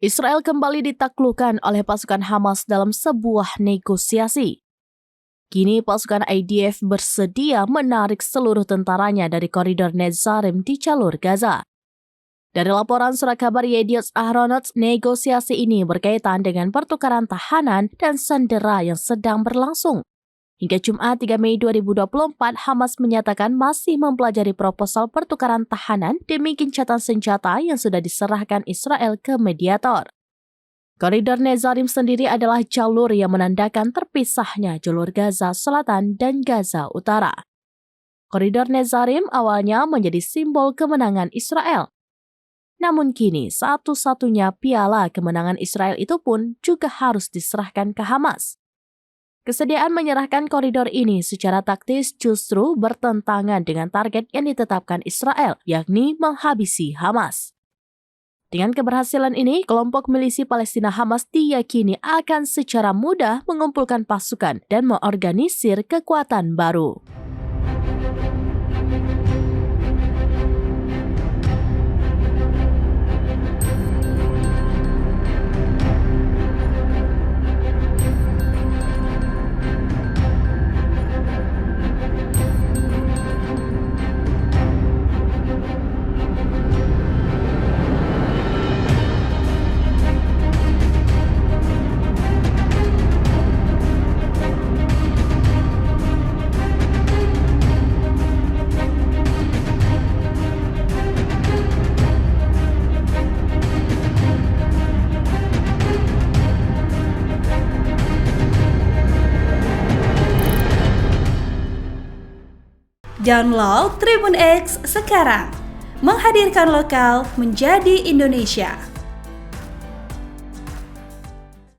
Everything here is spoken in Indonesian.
Israel kembali ditaklukkan oleh pasukan Hamas dalam sebuah negosiasi. Kini pasukan IDF bersedia menarik seluruh tentaranya dari koridor Netzarim di jalur Gaza. Dari laporan surat kabar Yediot Ahronot, negosiasi ini berkaitan dengan pertukaran tahanan dan sandera yang sedang berlangsung. Hingga Jumat 3 Mei 2024, Hamas menyatakan masih mempelajari proposal pertukaran tahanan demi gencatan senjata yang sudah diserahkan Israel ke mediator. Koridor Netzarim sendiri adalah jalur yang menandakan terpisahnya jalur Gaza Selatan dan Gaza Utara. Koridor Netzarim awalnya menjadi simbol kemenangan Israel. Namun kini satu-satunya piala kemenangan Israel itu pun juga harus diserahkan ke Hamas. Kesediaan menyerahkan koridor ini secara taktis justru bertentangan dengan target yang ditetapkan Israel, yakni menghabisi Hamas. Dengan keberhasilan ini, kelompok milisi Palestina Hamas diyakini akan secara mudah mengumpulkan pasukan dan mengorganisir kekuatan baru. Download Tribun X sekarang, menghadirkan lokal menjadi Indonesia.